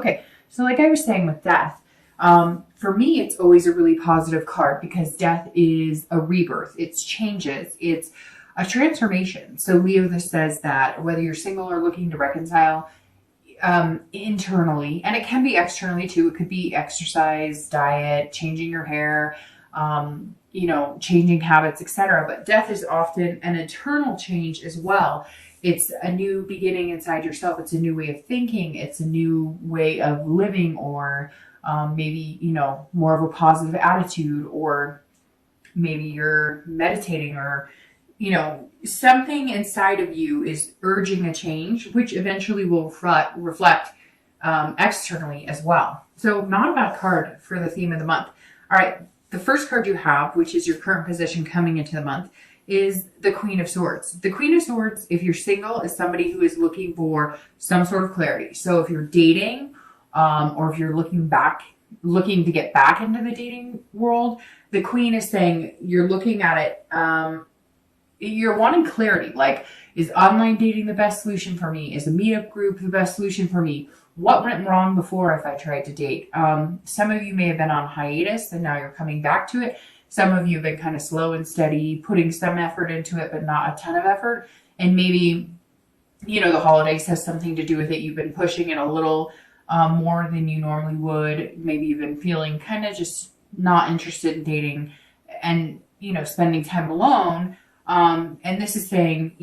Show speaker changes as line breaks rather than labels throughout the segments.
Okay, so like I was saying with death, for me, it's always a really positive card because death is a rebirth. It's changes. It's a transformation. So Leo, this says that whether you're single or looking to reconcile, internally, and it can be externally too. It could be exercise, diet, changing your hair, changing habits, etc. But death is often an internal change as well. It's a new beginning inside yourself. It's a new way of thinking. It's a new way of living, or maybe, more of a positive attitude, or maybe you're meditating, or something inside of you is urging a change, which eventually will reflect externally as well. So not a bad card for the theme of the month. All right. The first card you have, which is your current position coming into the month, is the Queen of Swords. The Queen of Swords, if you're single, is somebody who is looking for some sort of clarity. So if you're dating, or if you're looking to get back into the dating world, the Queen is saying you're looking at it, you're wanting clarity. Like, is online dating the best solution for me? Is a meetup group the best solution for me? What went wrong before if I tried to date? Some of you may have been on hiatus and now you're coming back to it. Some of you have been kind of slow and steady, putting some effort into it, but not a ton of effort. And maybe, the holidays has something to do with it. You've been pushing it a little more than you normally would. Maybe you've been feeling kind of just not interested in dating and, spending time alone. And this is saying,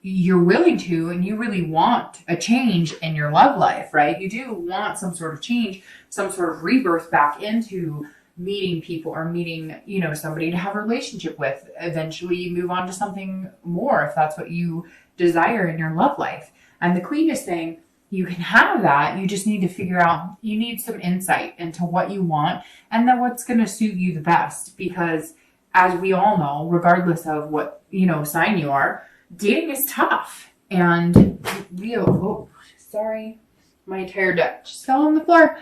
you're willing to, and you really want a change in your love life, right? You do want some sort of change, some sort of rebirth back into meeting people, or meeting, somebody to have a relationship with. Eventually you move on to something more if that's what you desire in your love life. And the Queen is saying you can have that. You just need to figure out, you need some insight into what you want and then what's going to suit you the best. Because as we all know, regardless of what, sign you are, dating is tough. And Leo, sorry, my entire deck just fell on the floor.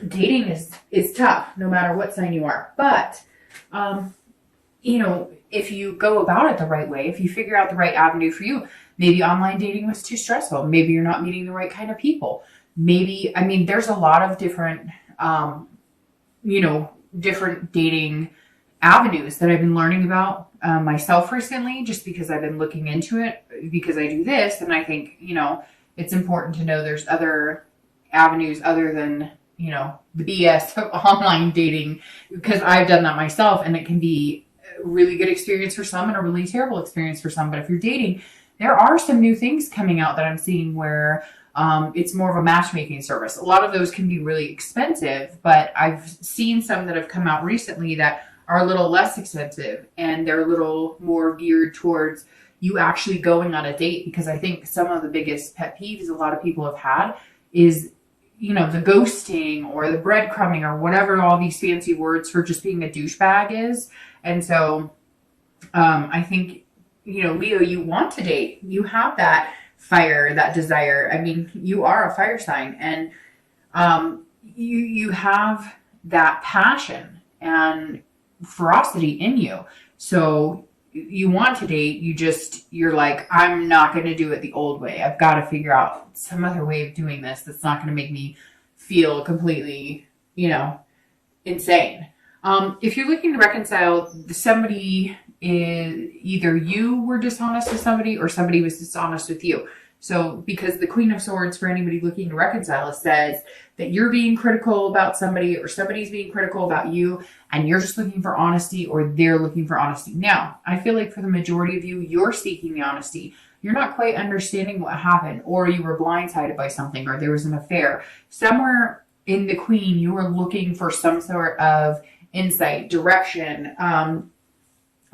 Dating is tough no matter what sign you are. But, if you go about it the right way, if you figure out the right avenue for you, maybe online dating was too stressful. Maybe you're not meeting the right kind of people. Maybe, there's a lot of different, different dating avenues that I've been learning about myself recently, just because I've been looking into it, because I do this. And I think, it's important to know there's other avenues other than, the BS of online dating, because I've done that myself, and it can be a really good experience for some and a really terrible experience for some. But if you're dating, there are some new things coming out that I'm seeing where it's more of a matchmaking service. A lot of those can be really expensive, but I've seen some that have come out recently that are a little less expensive, and they're a little more geared towards you actually going on a date. Because I think some of the biggest pet peeves a lot of people have had is, the ghosting or the breadcrumbing or whatever all these fancy words for just being a douchebag is. And so I think, Leo, you want to date. You have that fire, that desire. You are a fire sign, and you have that passion and ferocity in you. So you want to date, you're like, I'm not going to do it the old way. I've got to figure out some other way of doing this that's not going to make me feel completely, insane. If you're looking to reconcile, somebody is either you were dishonest with somebody or somebody was dishonest with you. So because the Queen of Swords, for anybody looking to reconcile, says that you're being critical about somebody or somebody's being critical about you, and you're just looking for honesty, or they're looking for honesty. Now, I feel like for the majority of you, you're seeking the honesty. You're not quite understanding what happened, or you were blindsided by something, or there was an affair. Somewhere in the Queen, you were looking for some sort of insight, direction,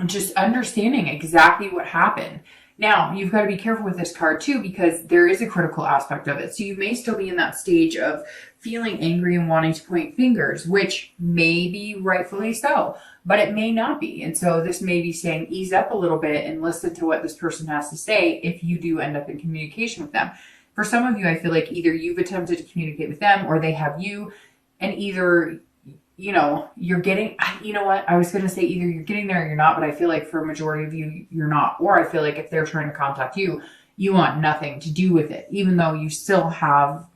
just understanding exactly what happened. Now, you've got to be careful with this card too, because there is a critical aspect of it. So you may still be in that stage of feeling angry and wanting to point fingers, which may be rightfully so, but it may not be. And so this may be saying, ease up a little bit and listen to what this person has to say if you do end up in communication with them. For some of you, I feel like either you've attempted to communicate with them or they have you, and either you're getting, I was going to say either you're getting there or you're not, but I feel like for a majority of you, you're not. Or I feel like if they're trying to contact you, you want nothing to do with it, even though you still have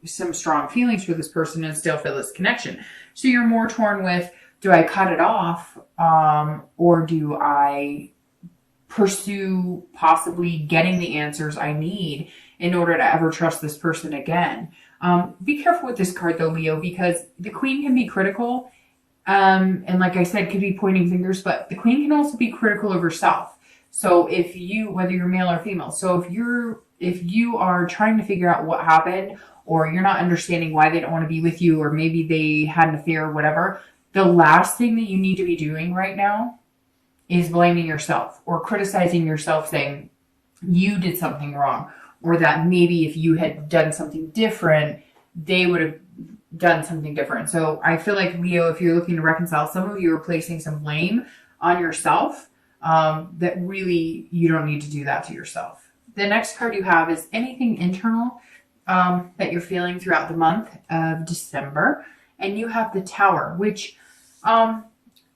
some strong feelings for this person and still feel this connection. So you're more torn with, do I cut it off? Or do I pursue possibly getting the answers I need in order to ever trust this person again? Be careful with this card though, Leo, because the Queen can be critical. And like I said, could be pointing fingers, but the Queen can also be critical of herself. So if you, whether you're male or female, so if you are trying to figure out what happened, or you're not understanding why they don't want to be with you, or maybe they had an affair or whatever, the last thing that you need to be doing right now is blaming yourself or criticizing yourself, saying you did something wrong, or that maybe if you had done something different, they would have done something different. So I feel like, Leo, if you're looking to reconcile, some of you are placing some blame on yourself, that really you don't need to do that to yourself. The next card you have is anything internal that you're feeling throughout the month of December. And you have the Tower, which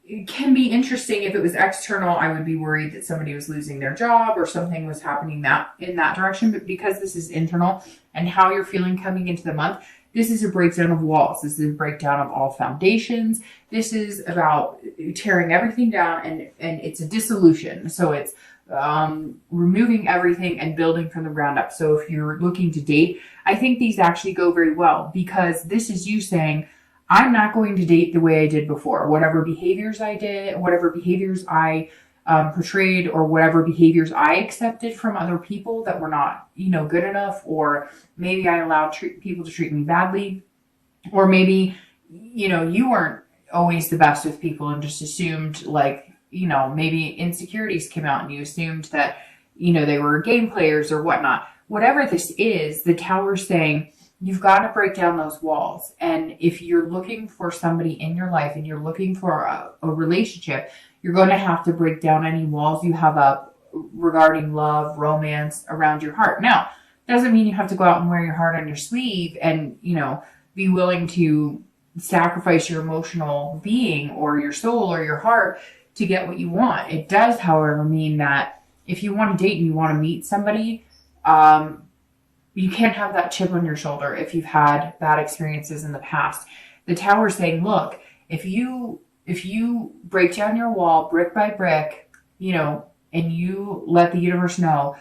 it can be interesting. If it was external, I would be worried that somebody was losing their job or something was happening in that direction. But because this is internal and how you're feeling coming into the month, this is a breakdown of walls. This is a breakdown of all foundations. This is about tearing everything down, and it's a dissolution. So it's removing everything and building from the ground up. So if you're looking to date, I think these actually go very well, because this is you saying, I'm not going to date the way I did before. Whatever behaviors I did, whatever behaviors I portrayed, or whatever behaviors I accepted from other people that were not, good enough, or maybe I allowed people to treat me badly, or maybe, you weren't always the best with people and just assumed, like, maybe insecurities came out and you assumed that, they were game players or whatnot. Whatever this is, the Tower's saying, you've got to break down those walls. And if you're looking for somebody in your life and you're looking for a relationship, you're going to have to break down any walls you have up regarding love, romance around your heart. Now, doesn't mean you have to go out and wear your heart on your sleeve and, be willing to sacrifice your emotional being or your soul or your heart to get what you want. It does, however, mean that if you want to date and you want to meet somebody, you can't have that chip on your shoulder if you've had bad experiences in the past. The Tower's saying, look, if you break down your wall brick by brick, and you let the universe know,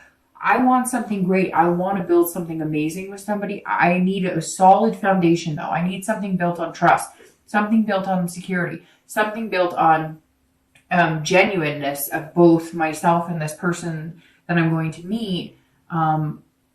I want something great. I want to build something amazing with somebody. I need a solid foundation, though. I need something built on trust, something built on security, something built on genuineness of both myself and this person that I'm going to meet,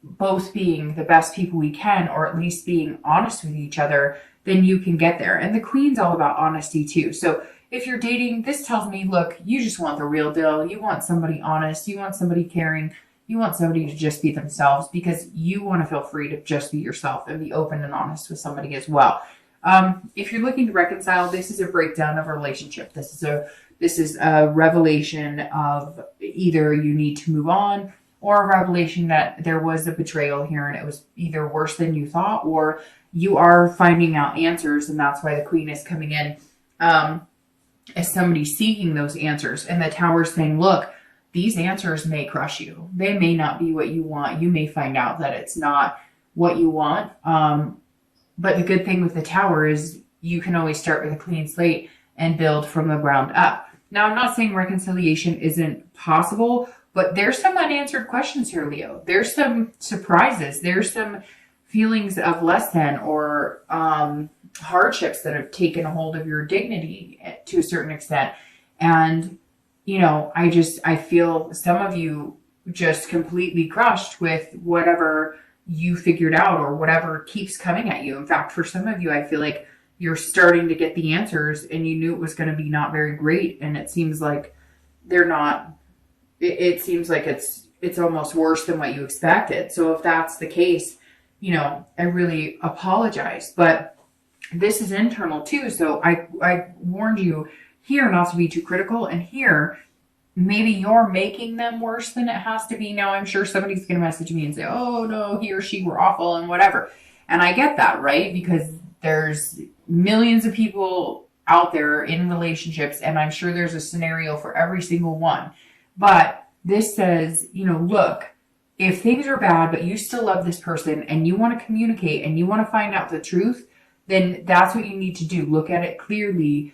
both being the best people we can, or at least being honest with each other, then you can get there. And the Queen's all about honesty too. So if you're dating, this tells me, look, you just want the real deal. You want somebody honest. You want somebody caring. You want somebody to just be themselves, because you want to feel free to just be yourself and be open and honest with somebody as well. If you're looking to reconcile, this is a breakdown of a relationship. This is a revelation of either you need to move on, or a revelation that there was a betrayal here and it was either worse than you thought, or you are finding out answers, and that's why the Queen is coming in as somebody seeking those answers. And the Tower's saying, look, these answers may crush you. They may not be what you want. You may find out that it's not what you want. But the good thing with the Tower is you can always start with a clean slate and build from the ground up. Now, I'm not saying reconciliation isn't possible, but there's some unanswered questions here, Leo. There's some surprises. There's some feelings of less than, or hardships that have taken a hold of your dignity to a certain extent. And, I feel some of you just completely crushed with whatever you figured out or whatever keeps coming at you. In fact, for some of you, I feel like you're starting to get the answers and you knew it was going to be not very great. And it seems like they're not. It seems like it's almost worse than what you expected. So if that's the case, I really apologize. But this is internal too. So I warned you here not to be too critical. And here, maybe you're making them worse than it has to be. Now, I'm sure somebody's going to message me and say, oh, no, he or she were awful and whatever. And I get that, right? Because there's millions of people out there in relationships, and I'm sure there's a scenario for every single one. But this says, look, if things are bad, but you still love this person and you want to communicate and you want to find out the truth, then that's what you need to do. Look at it clearly.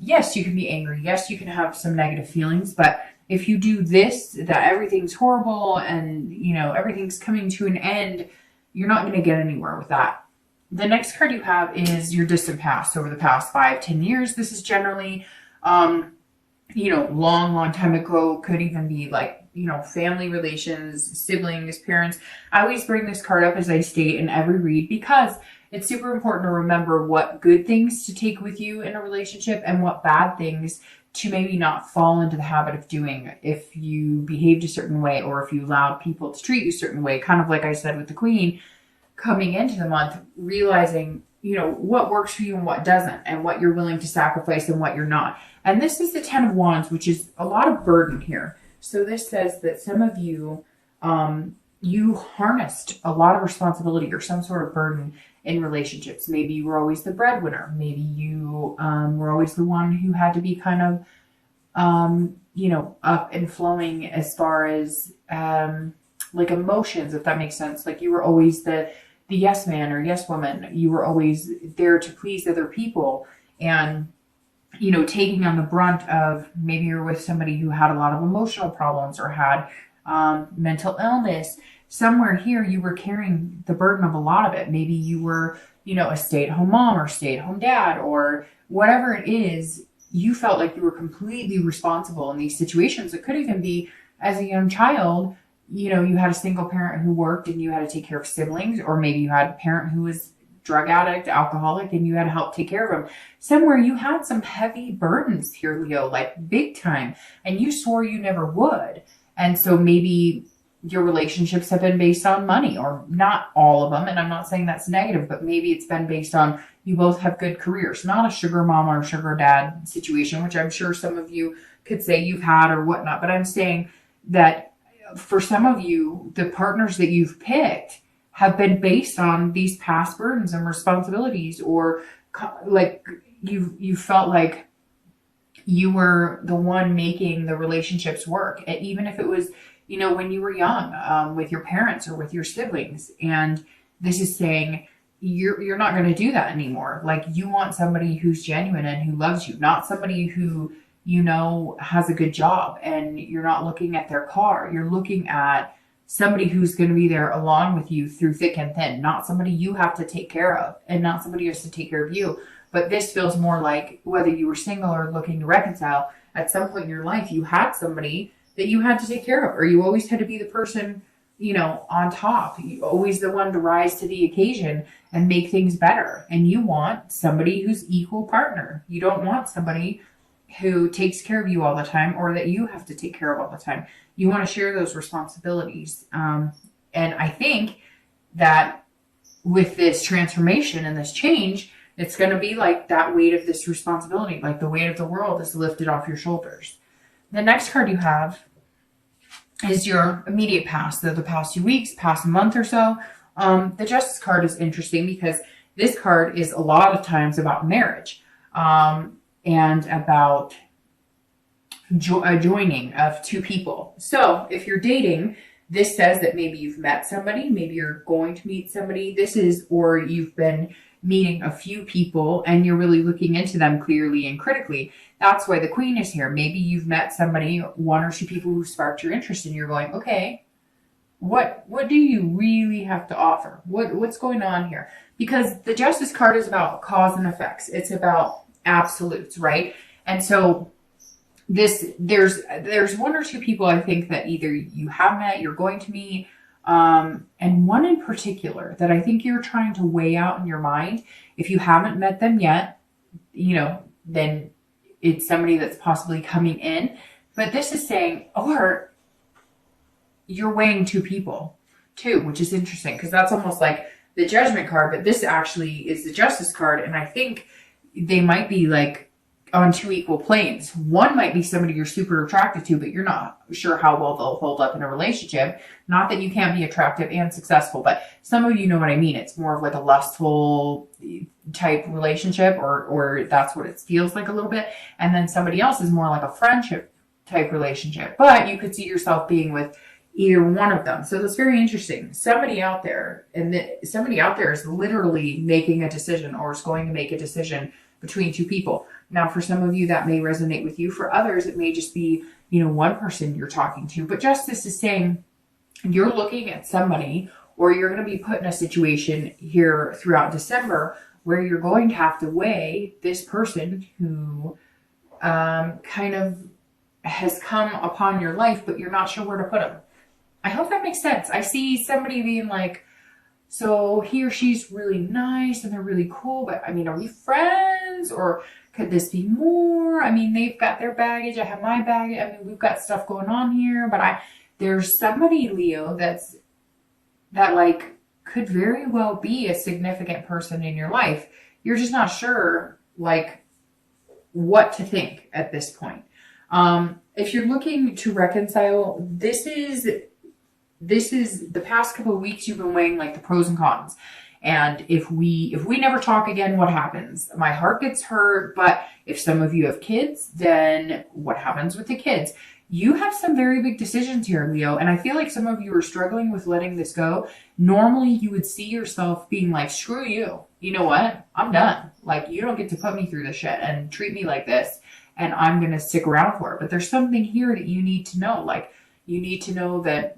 Yes, you can be angry. Yes, you can have some negative feelings, but if you do this, that everything's horrible and, everything's coming to an end, you're not going to get anywhere with that. The next card you have is your distant past, over the past 5-10 years. This is generally, long time ago. Could even be like, family relations, siblings, parents. I always bring this card up, as I state in every read, because it's super important to remember what good things to take with you in a relationship and what bad things to maybe not fall into the habit of doing if you behaved a certain way or if you allowed people to treat you a certain way. Kind of like I said with the Queen, coming into the month, realizing, what works for you and what doesn't, and what you're willing to sacrifice and what you're not. And this is the 10 of Wands, which is a lot of burden here. So this says that some of you, you harnessed a lot of responsibility or some sort of burden in relationships. Maybe you were always the breadwinner. Maybe you were always the one who had to be kind of, up and flowing as far as like emotions, if that makes sense. Like you were always the yes man or yes woman. You were always there to please other people and, taking on the brunt of, maybe you're with somebody who had a lot of emotional problems or had mental illness. Somewhere here, you were carrying the burden of a lot of it. Maybe you were, a stay-at-home mom or stay-at-home dad or whatever it is. You felt like you were completely responsible in these situations. It could even be as a young child, you had a single parent who worked and you had to take care of siblings, or maybe you had a parent who was drug addict, alcoholic, and you had to help take care of them. Somewhere you had some heavy burdens here, Leo, like big time, and you swore you never would. And so maybe your relationships have been based on money, or not all of them. And I'm not saying that's negative, but maybe it's been based on you both have good careers, not a sugar mom or sugar dad situation, which I'm sure some of you could say you've had or whatnot. But I'm saying that for some of you, the partners that you've picked have been based on these past burdens and responsibilities, or like you felt like you were the one making the relationships work, even if it was, when you were young, with your parents or with your siblings. And this is saying you're not going to do that anymore. Like you want somebody who's genuine and who loves you, not somebody who, has a good job, and you're not looking at their car. You're looking at somebody who's going to be there along with you through thick and thin, not somebody you have to take care of and not somebody who has to take care of you. But this feels more like whether you were single or looking to reconcile, at some point in your life, you had somebody that you had to take care of, or you always had to be the person, on top. You always the one to rise to the occasion and make things better. And you want somebody who's equal partner. You don't want somebody who takes care of you all the time, or that you have to take care of all the time. You want to share those responsibilities. And I think that with this transformation and this change, it's going to be like that weight of this responsibility, like the weight of the world is lifted off your shoulders. The next card you have is your immediate past, the past 2 weeks, past month or so. The Justice card is interesting because this card is a lot of times about marriage and about a joining of two people. So if you're dating, this says that maybe you've met somebody, maybe you're going to meet somebody. Or you've been meeting a few people and you're really looking into them clearly and critically. That's why the Queen is here. Maybe you've met somebody, one or two people who sparked your interest, and you're going, okay, what do you really have to offer? What's going on here? Because the Justice card is about cause and effects. It's about absolutes, right? And so there's one or two people I think that either you have met, you're going to meet, and one in particular that I think you're trying to weigh out in your mind. If you haven't met them yet, then it's somebody that's possibly coming in. But this is saying, or you're weighing two people too, which is interesting because that's almost like the Judgment card, but this actually is the Justice card. And I think they might be like on two equal planes. One might be somebody you're super attracted to, but you're not sure how well they'll hold up in a relationship. Not that you can't be attractive and successful, but some of you know what I mean. It's more of like a lustful type relationship, or that's what it feels like a little bit. And then somebody else is more like a friendship type relationship. But you could see yourself being with, either one of them. So that's very interesting. Somebody out there, somebody out there is literally making a decision or is going to make a decision between two people. Now, for some of you, that may resonate with you. For others, it may just be, one person you're talking to. But justice is saying you're looking at somebody, or you're going to be put in a situation here throughout December where you're going to have to weigh this person who kind of has come upon your life, but you're not sure where to put them. I hope that makes sense. I see somebody being like, so he or she's really nice and they're really cool, but I mean, are we friends, or could this be more? I mean, they've got their baggage, I have my baggage. I mean, we've got stuff going on here, but there's somebody, Leo, that like could very well be a significant person in your life. You're just not sure like what to think at this point. If you're looking to reconcile, this is the past couple of weeks you've been weighing like the pros and cons. And if we never talk again, what happens? My heart gets hurt. But if some of you have kids, then what happens with the kids? You have some very big decisions here, Leo. And I feel like some of you are struggling with letting this go. Normally you would see yourself being like, screw you. You know what? I'm done. Like, you don't get to put me through this shit and treat me like this. And I'm going to stick around for it. But there's something here that you need to know. Like, you need to know that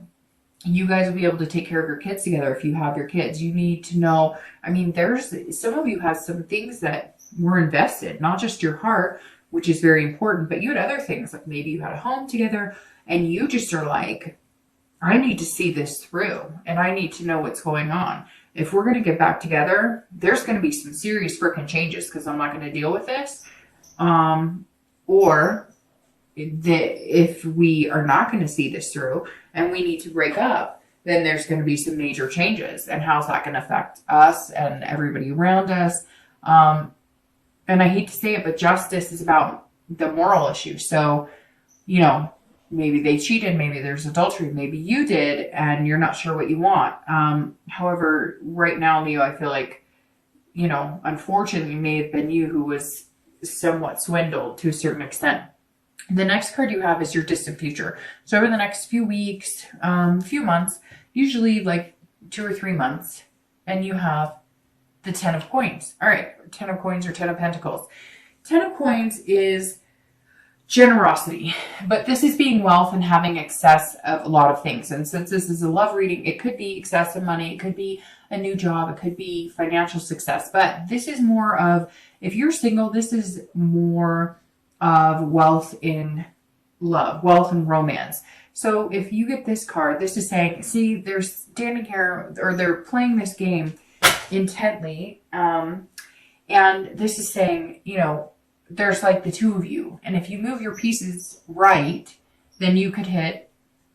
you guys will be able to take care of your kids together if you have your kids. You need to know, I mean, there's some of you have some things that were invested, not just your heart, which is very important, but you had other things, like maybe you had a home together and you just are like, I need to see this through and I need to know what's going on. If we're going to get back together, there's going to be some serious freaking changes because I'm not going to deal with this. Or if we are not going to see this through and we need to break up, then there's going to be some major changes. And how's that going to affect us and everybody around us? And I hate to say it, but justice is about the moral issue. So, maybe they cheated, maybe there's adultery, maybe you did, and you're not sure what you want. However, right now, Leo, I feel like, unfortunately, it may have been you who was somewhat swindled to a certain extent. The next card you have is your distant future. So over the next few weeks, few months, usually like 2 or 3 months, and you have the 10 of coins. All right, 10 of coins or 10 of pentacles. 10 of coins is generosity, but this is being wealth and having excess of a lot of things. And since this is a love reading, it could be excess of money, it could be a new job, it could be financial success, but this is more of, if you're single, this is more of wealth in love, wealth and romance. So if you get this card, this is saying, see, they're standing here, or they're playing this game intently, and this is saying, there's like the two of you, and if you move your pieces right, then you could hit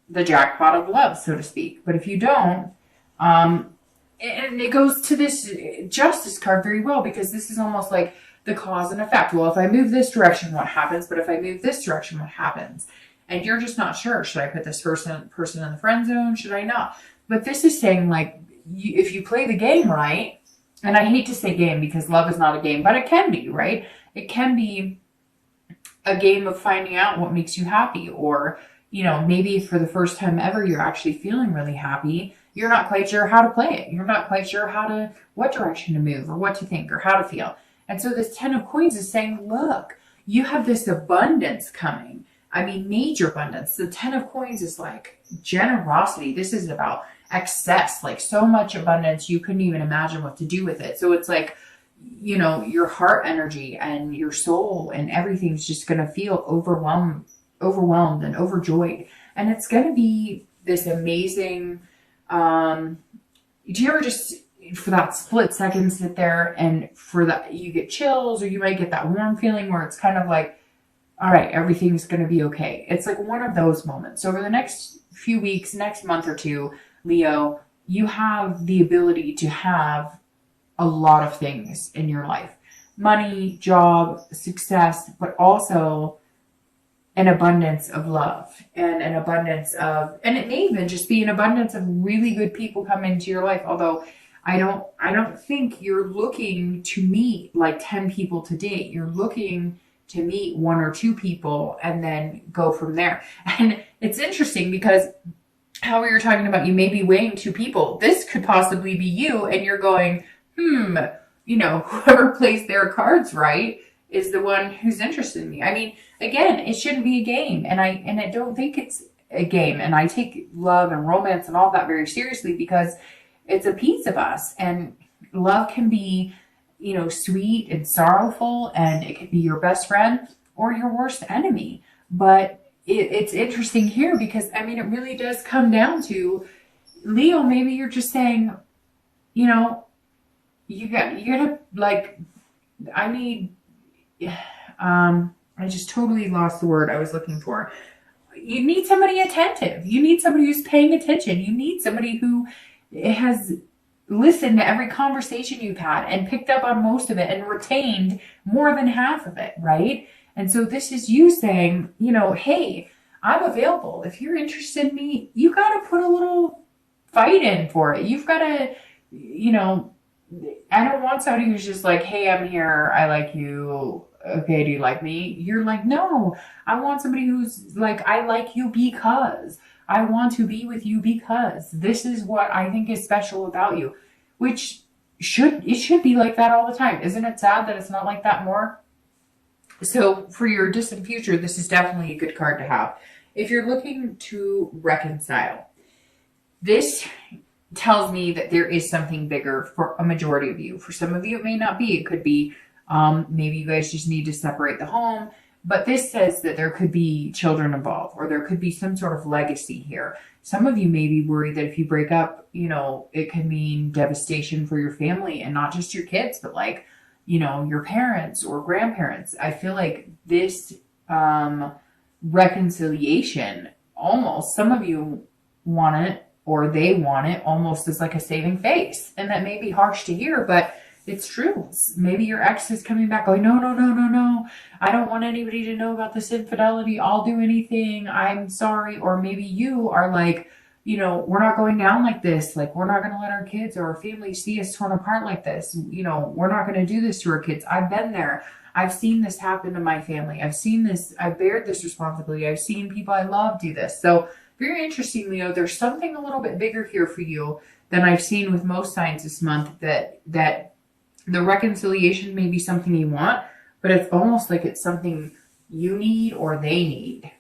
the jackpot of love, so to speak. But if you don't, and it goes to this justice card very well, because this is almost like the cause and effect. Well, if I move this direction, what happens? But if I move this direction, what happens? And you're just not sure. Should I put this person in the friend zone? Should I not? But this is saying, like, if you play the game right, and I hate to say game because love is not a game, but it can be, right? It can be a game of finding out what makes you happy, or, maybe for the first time ever, you're actually feeling really happy. You're not quite sure how to play it. You're not quite sure what direction to move, or what to think, or how to feel. And so this 10 of coins is saying, look, you have this abundance coming. I mean, major abundance. The 10 of coins is like generosity. This is about excess, like so much abundance, you couldn't even imagine what to do with it. So it's like, your heart energy and your soul and everything's just going to feel overwhelmed and overjoyed. And it's going to be this amazing, do you ever just, for that split second, sit there and for that, you get chills, or you might get that warm feeling where it's kind of like, all right, everything's going to be okay. It's like one of those moments. So over the next few weeks, next month or two, Leo, you have the ability to have a lot of things in your life. Money, job, success, but also an abundance of love and an abundance of, and it may even just be an abundance of really good people come into your life. Although I don't think you're looking to meet like 10 people to date. You're looking to meet 1 or 2 people and then go from there. And it's interesting because how we were talking about, you may be weighing two people. This could possibly be you, and you're going, whoever plays their cards right is the one who's interested in me. I mean, again, it shouldn't be a game, and I don't think it's a game. And I take love and romance and all that very seriously because it's a piece of us, and love can be, sweet and sorrowful, and it could be your best friend or your worst enemy. But it's interesting here because, I mean, it really does come down to, Leo, maybe you're just saying, you gotta, like, I need, I just totally lost the word I was looking for. You need somebody attentive. You need somebody who's paying attention. You need somebody who has listened to every conversation you've had and picked up on most of it and retained more than half of it, right? And so this is you saying, hey, I'm available. If you're interested in me, you got to put a little fight in for it. You've got to, I don't want somebody who's just like, hey, I'm here. I like you. Okay, do you like me? You're like, no, I want somebody who's like, I like you because I want to be with you because this is what I think is special about you, which should be like that all the time. Isn't it sad that it's not like that more? So for your distant future, this is definitely a good card to have. If you're looking to reconcile, this tells me that there is something bigger for a majority of you. For some of you, it may not be. It could be maybe you guys just need to separate the home. But this says that there could be children involved, or there could be some sort of legacy here. Some of you may be worried that if you break up, it could mean devastation for your family, and not just your kids, but like, your parents or grandparents. I feel like this reconciliation, almost some of you want it, or they want it almost as like a saving face. And that may be harsh to hear, but it's true. Maybe your ex is coming back going, no, no, no, no, no. I don't want anybody to know about this infidelity. I'll do anything. I'm sorry. Or maybe you are like, we're not going down like this. Like, we're not going to let our kids or our family see us torn apart like this. We're not going to do this to our kids. I've been there. I've seen this happen to my family. I've seen this. I've bared this responsibility. I've seen people I love do this. So very interesting, Leo. There's something a little bit bigger here for you than I've seen with most signs this month, that the reconciliation may be something you want, but it's almost like it's something you need or they need.